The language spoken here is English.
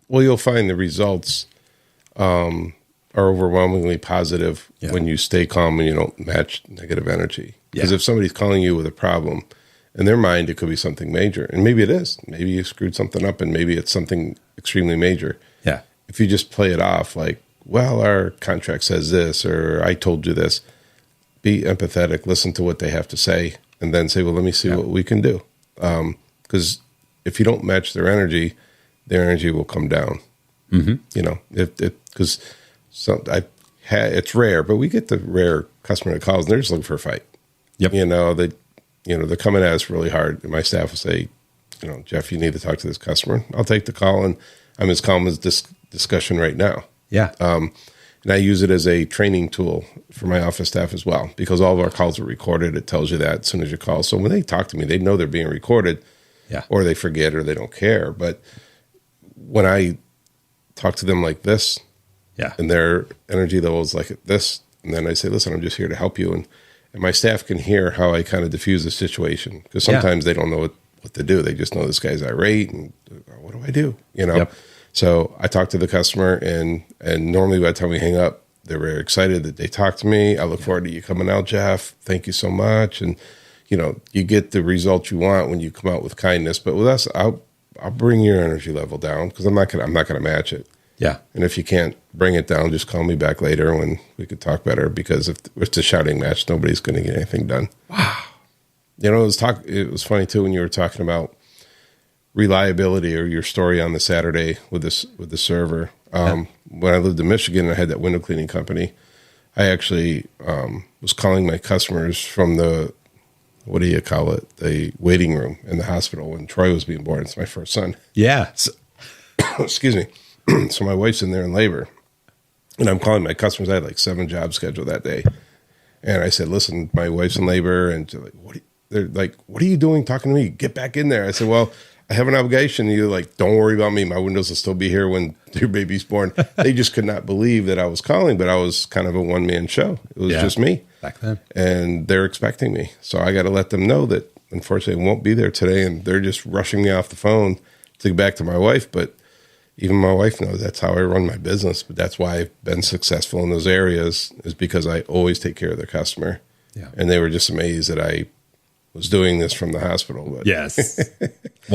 Well, you'll find the results are overwhelmingly positive when you stay calm and you don't match negative energy. Because if somebody's calling you with a problem, in their mind, it could be something major. And maybe it is. Maybe you screwed something up and maybe it's something extremely major. Yeah. If you just play it off like, well, our contract says this, or I told you this, be empathetic, listen to what they have to say, and then say, well, let me see what we can do. Because if you don't match their energy will come down. Mm-hmm. You know, because it's rare, but we get the rare customer that calls and they're just looking for a fight. Yep. They're coming at us really hard. And my staff will say, Jeff, you need to talk to this customer. I'll take the call, and I'm as calm as this discussion right now. Yeah. And I use it as a training tool for my office staff as well, because all of our calls are recorded. It tells you that as soon as you call. So when they talk to me, they know they're being recorded, or they forget, or they don't care. But when I talk to them like this, and their energy level is like this, and then I say, listen, I'm just here to help you. And my staff can hear how I kind of diffuse the situation, because sometimes they don't know what to do. They just know this guy's irate, and what do I do? Yep. So I talk to the customer, and normally by the time we hang up, they're very excited that they talked to me. I look forward to you coming out, Jeff. Thank you so much. And, you get the results you want when you come out with kindness. But with us, I'll bring your energy level down, because I'm not gonna match it. Yeah. And if you can't bring it down, just call me back later when we could talk better, because if it's a shouting match, nobody's going to get anything done. Wow. It was funny too, when you were talking about reliability, or your story on the Saturday with the server. When I lived in Michigan and I had that window cleaning company, I actually was calling my customers from the, what do you call it? The waiting room in the hospital when Troy was being born. It's my first son. Yeah. So, excuse me. So my wife's in there in labor, and I'm calling my customers. I had like 7 jobs scheduled that day. And I said, listen, my wife's in labor. And they're like, what are you doing talking to me? Get back in there. I said, well, I have an obligation. You're like, don't worry about me. My windows will still be here when your baby's born. They just could not believe that I was calling, but I was kind of a one-man show. It was just me. Back then. And they're expecting me. So I got to let them know that, unfortunately, I won't be there today. And they're just rushing me off the phone to get back to my wife. But even my wife knows that's how I run my business. But that's why I've been successful in those areas, is because I always take care of the customer. Yeah. And they were just amazed that I was doing this from the hospital. But yes.